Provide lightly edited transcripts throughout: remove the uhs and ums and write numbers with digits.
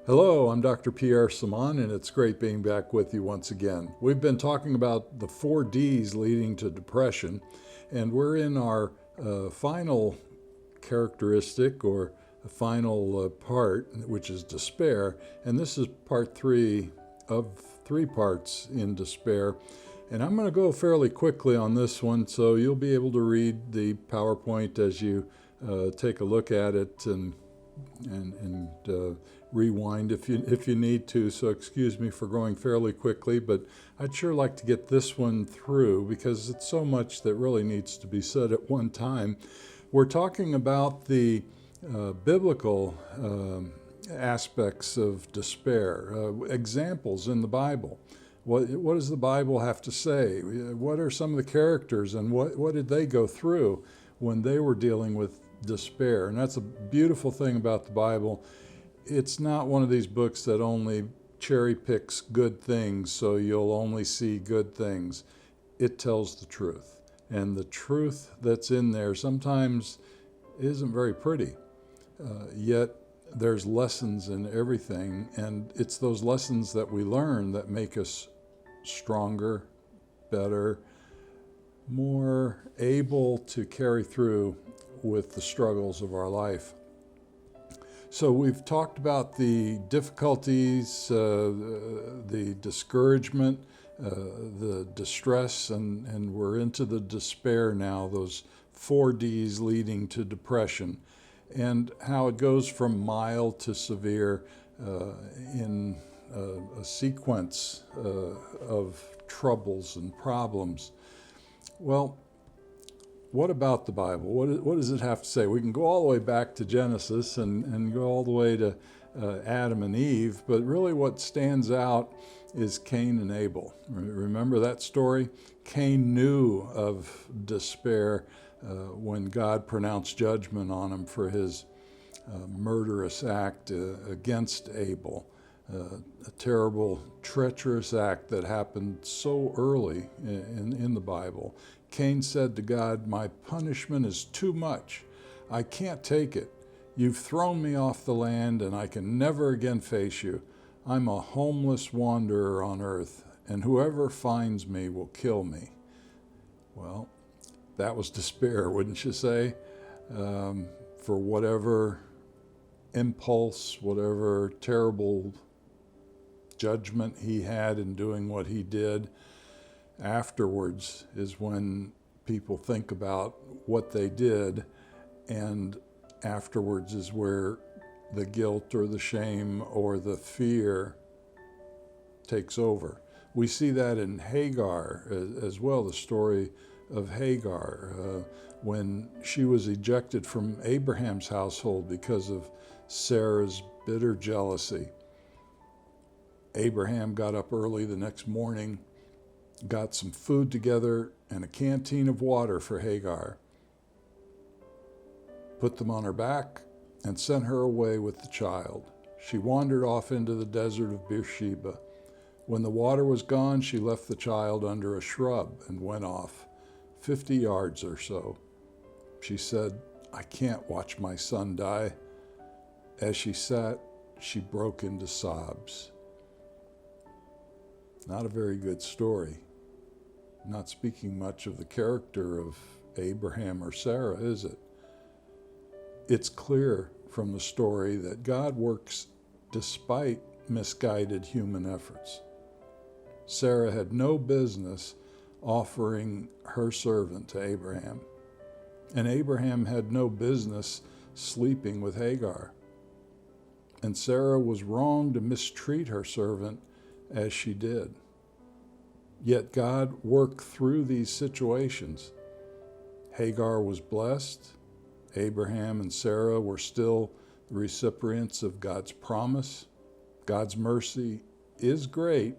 Hello, I'm Dr. Pierre, Samaan, and it's great being back with you once again. We've been talking about the 4 Ds leading to depression, and we're in our final characteristic or final part, which is despair. And this is part 3 of 3 parts in despair. And I'm going to go fairly quickly on this one, so you'll be able to read the PowerPoint as you take a look at it and rewind if you need to. So excuse me for going fairly quickly, but I'd sure like to get this one through because it's so much that really needs to be said at one time. We're talking about the biblical aspects of despair, examples in the Bible. What does the Bible have to say? What are some of the characters and what did they go through when they were dealing with despair? And that's a beautiful thing about the Bible. It's not one of these books that only cherry picks good things so you'll only see good things. It tells the truth. And the truth that's in there sometimes isn't very pretty. Yet there's lessons in everything. And it's those lessons that we learn that make us stronger, better, more able to carry through with the struggles of our life. So we've talked about the difficulties, the discouragement, the distress, and we're into the despair now, those 4 Ds leading to depression, and how it goes from mild to severe in a sequence of troubles and problems. Well, what about the Bible? What does it have to say? We can go all the way back to Genesis and go all the way to Adam and Eve, but really what stands out is Cain and Abel. Remember that story? Cain knew of despair when God pronounced judgment on him for his murderous act against Abel. A terrible, treacherous act that happened so early in the Bible. Cain said to God, "My punishment is too much. I can't take it. You've thrown me off the land and I can never again face you. I'm a homeless wanderer on earth, and whoever finds me will kill me." Well, that was despair, wouldn't you say? For whatever impulse, whatever terrible judgment he had in doing what he did. Afterwards is when people think about what they did, and afterwards is where the guilt or the shame or the fear takes over. We see that in Hagar as well, the story of Hagar, when she was ejected from Abraham's household because of Sarah's bitter jealousy. Abraham got up early the next morning, got some food together and a canteen of water for Hagar, put them on her back, and sent her away with the child. She wandered off into the desert of Beersheba. When the water was gone, she left the child under a shrub and went off 50 yards or so. She said, "I can't watch my son die." As she sat, she broke into sobs. Not a very good story. Not speaking much of the character of Abraham or Sarah, is it? It's clear from the story that God works despite misguided human efforts. Sarah had no business offering her servant to Abraham, and Abraham had no business sleeping with Hagar. And Sarah was wrong to mistreat her servant as she did. Yet God worked through these situations. Hagar was blessed. Abraham and Sarah were still the recipients of God's promise. God's mercy is great,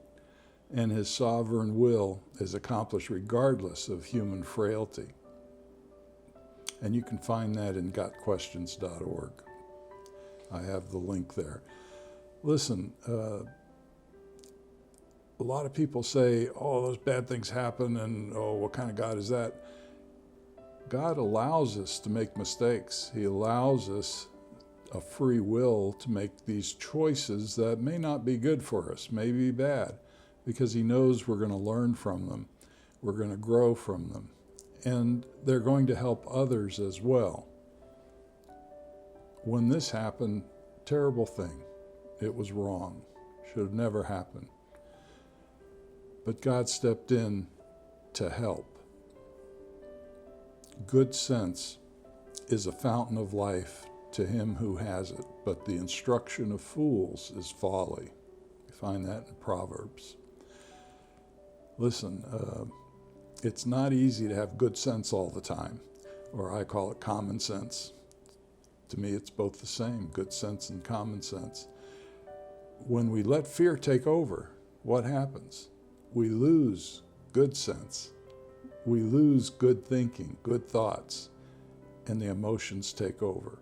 and his sovereign will is accomplished regardless of human frailty. And you can find that in gotquestions.org. I have the link there. Listen, a lot of people say, "Oh, those bad things happen," and "Oh, what kind of God is that?" God allows us to make mistakes. He allows us a free will to make these choices that may not be good for us, may be bad, because he knows we're going to learn from them. We're going to grow from them. And they're going to help others as well. When this happened, terrible thing. It was wrong. Should have never happened. But God stepped in to help. Good sense is a fountain of life to him who has it, but the instruction of fools is folly. You find that in Proverbs. Listen, it's not easy to have good sense all the time, or I call it common sense. To me, it's both the same, good sense and common sense. When we let fear take over, what happens? We lose good sense. We lose good thinking, good thoughts, and the emotions take over.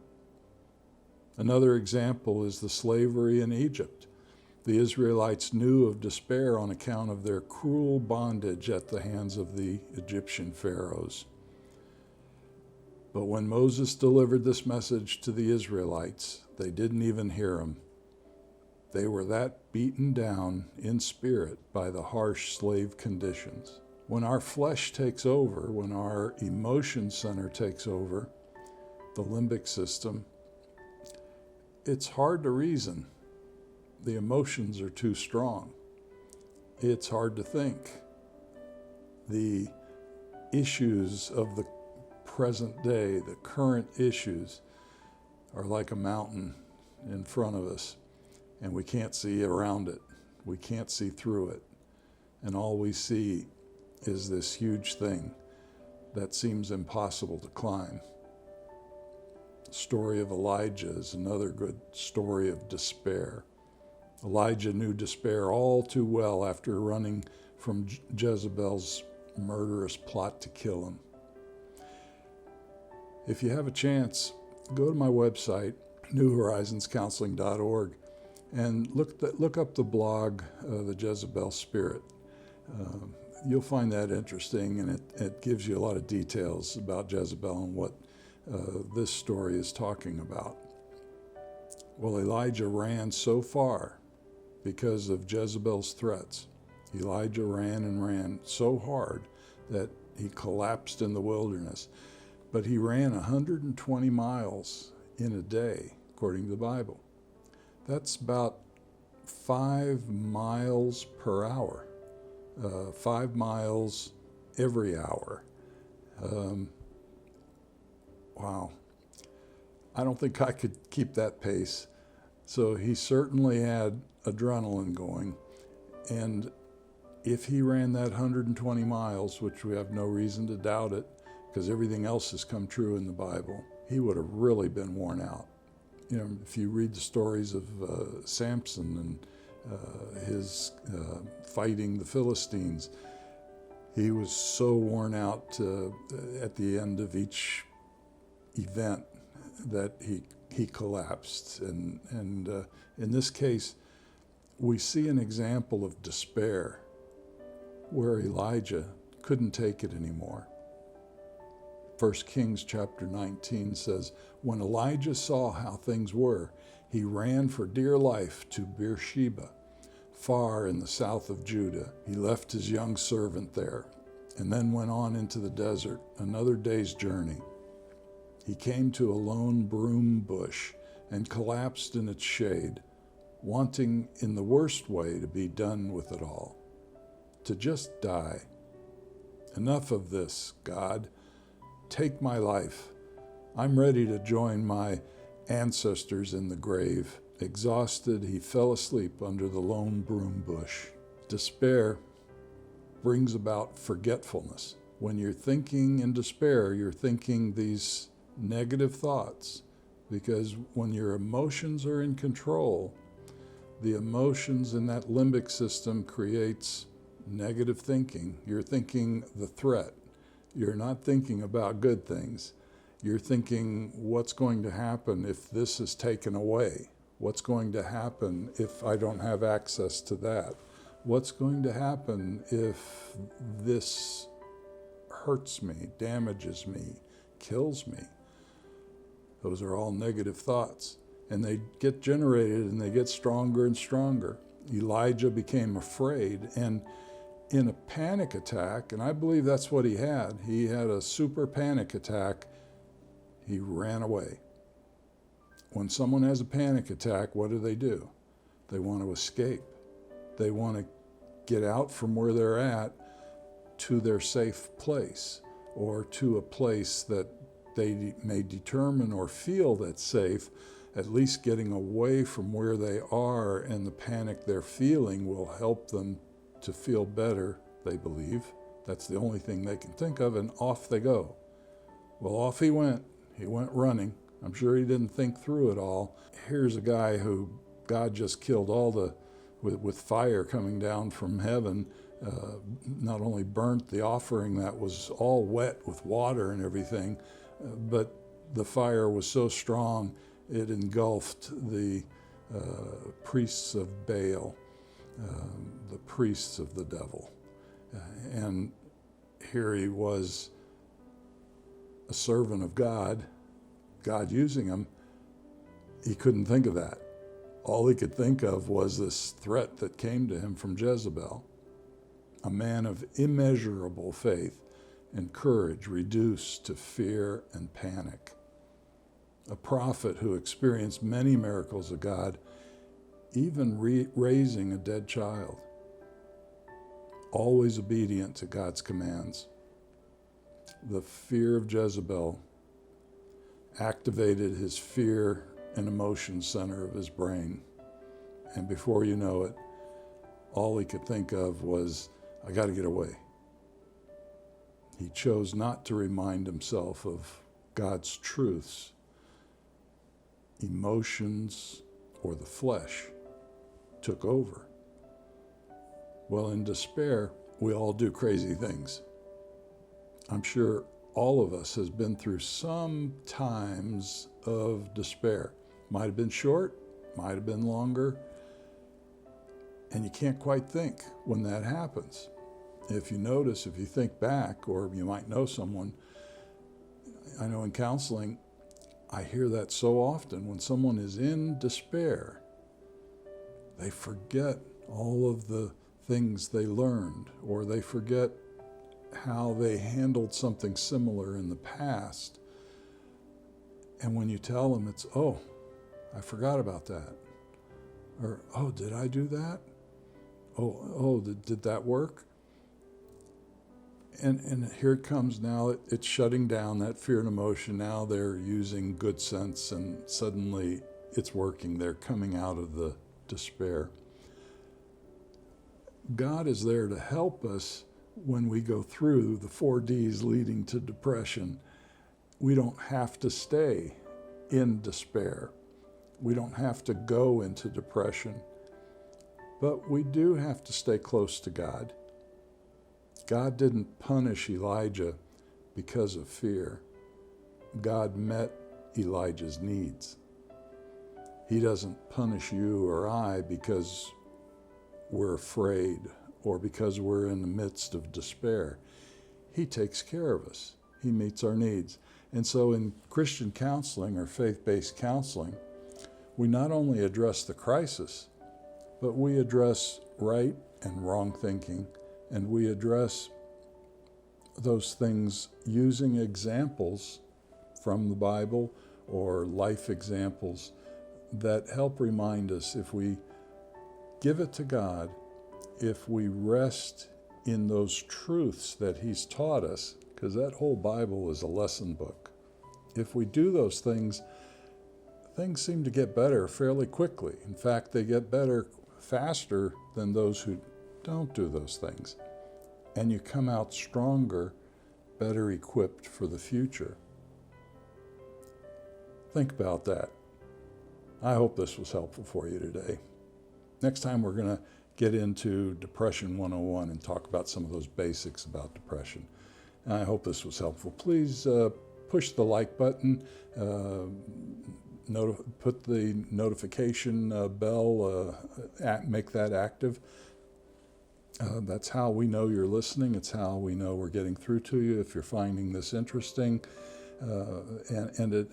Another example is the slavery in Egypt. The Israelites knew of despair on account of their cruel bondage at the hands of the Egyptian pharaohs. But when Moses delivered this message to the Israelites, they didn't even hear him. They were that beaten down in spirit by the harsh slave conditions. When our flesh takes over, when our emotion center takes over, the limbic system, it's hard to reason. The emotions are too strong. It's hard to think. The issues of the present day, the current issues, are like a mountain in front of us, and we can't see around it. We can't see through it. And all we see is this huge thing that seems impossible to climb. The story of Elijah is another good story of despair. Elijah knew despair all too well after running from Jezebel's murderous plot to kill him. If you have a chance, go to my website, newhorizonscounseling.org, and look up the blog, The Jezebel Spirit. You'll find that interesting, and it gives you a lot of details about Jezebel and what this story is talking about. Well, Elijah ran so far because of Jezebel's threats. Elijah ran and ran so hard that he collapsed in the wilderness. But he ran 120 miles in a day, according to the Bible. That's about 5 miles per hour, 5 miles every hour. Wow. I don't think I could keep that pace. So he certainly had adrenaline going. And if he ran that 120 miles, which we have no reason to doubt it, because everything else has come true in the Bible, he would have really been worn out. You know, if you read the stories of Samson and his fighting the Philistines, he was so worn out at the end of each event that he collapsed. And in this case, we see an example of despair where Elijah couldn't take it anymore. 1 Kings chapter 19 says, when Elijah saw how things were, he ran for dear life to Beersheba, far in the south of Judah. He left his young servant there and then went on into the desert, another day's journey. He came to a lone broom bush and collapsed in its shade, wanting in the worst way to be done with it all, to just die. Enough of this, God. Take my life. I'm ready to join my ancestors in the grave. Exhausted, he fell asleep under the lone broom bush. Despair brings about forgetfulness. When you're thinking in despair, you're thinking these negative thoughts, because when your emotions are in control, the emotions in that limbic system creates negative thinking. You're thinking the threat. You're not thinking about good things. You're thinking, what's going to happen if this is taken away? What's going to happen if I don't have access to that? What's going to happen if this hurts me, damages me, kills me? Those are all negative thoughts. and they get generated and they get stronger and stronger. Elijah became afraid, and in a panic attack, and I believe that's what he had a super panic attack, he ran away. When someone has a panic attack, what do? They want to escape. They want to get out from where they're at to their safe place, or to a place that they may determine or feel that's safe. At least getting away from where they are and the panic they're feeling will help them to feel better, they believe. That's the only thing they can think of, and off they go. Well, off he went. He went running. I'm sure he didn't think through it all. Here's a guy who God just killed with fire coming down from heaven. Not only burnt the offering that was all wet with water and everything, but the fire was so strong it engulfed the priests of Baal, the priests of the devil. And here he was, a servant of God, God using him. He couldn't think of that. All he could think of was this threat that came to him from Jezebel. A man of immeasurable faith and courage reduced to fear and panic. A prophet who experienced many miracles of God, even raising a dead child. Always obedient to God's commands. The fear of Jezebel activated his fear and emotion center of his brain. And before you know it, all he could think of was, I got to get away. He chose not to remind himself of God's truths. Emotions or the flesh took over. Well, in despair, we all do crazy things. I'm sure all of us has been through some times of despair. Might have been short, might have been longer, and you can't quite think when that happens. If you notice, if you think back, or you might know someone, I know in counseling, I hear that so often. When someone is in despair, they forget all of the things they learned, or they forget how they handled something similar in the past. And when you tell them, it's, oh, I forgot about that. Or, oh, did I do that? Oh, did that work? And here it comes now, it's shutting down that fear and emotion. Now they're using good sense, and suddenly it's working. They're coming out of the despair. God is there to help us when we go through the 4 Ds leading to depression. We don't have to stay in despair. We don't have to go into depression. But we do have to stay close to God. God didn't punish Elijah because of fear. God met Elijah's needs. He doesn't punish you or I because we're afraid or because we're in the midst of despair. He takes care of us. He meets our needs. And so in Christian counseling or faith-based counseling, we not only address the crisis, but we address right and wrong thinking, and we address those things using examples from the Bible or life examples that help remind us, if we give it to God, if we rest in those truths that He's taught us, because that whole Bible is a lesson book. If we do those things, things seem to get better fairly quickly. In fact, they get better faster than those who don't do those things. And you come out stronger, better equipped for the future. Think about that. I hope this was helpful for you today. Next time we're going to get into Depression 101 and talk about some of those basics about depression. And I hope this was helpful. Please push the like button, put the notification bell, make that active. That's how we know you're listening. It's how we know we're getting through to you if you're finding this interesting. And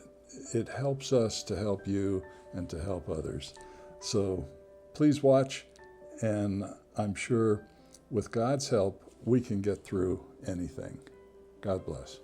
it helps us to help you and to help others. So please watch, and I'm sure with God's help, we can get through anything. God bless.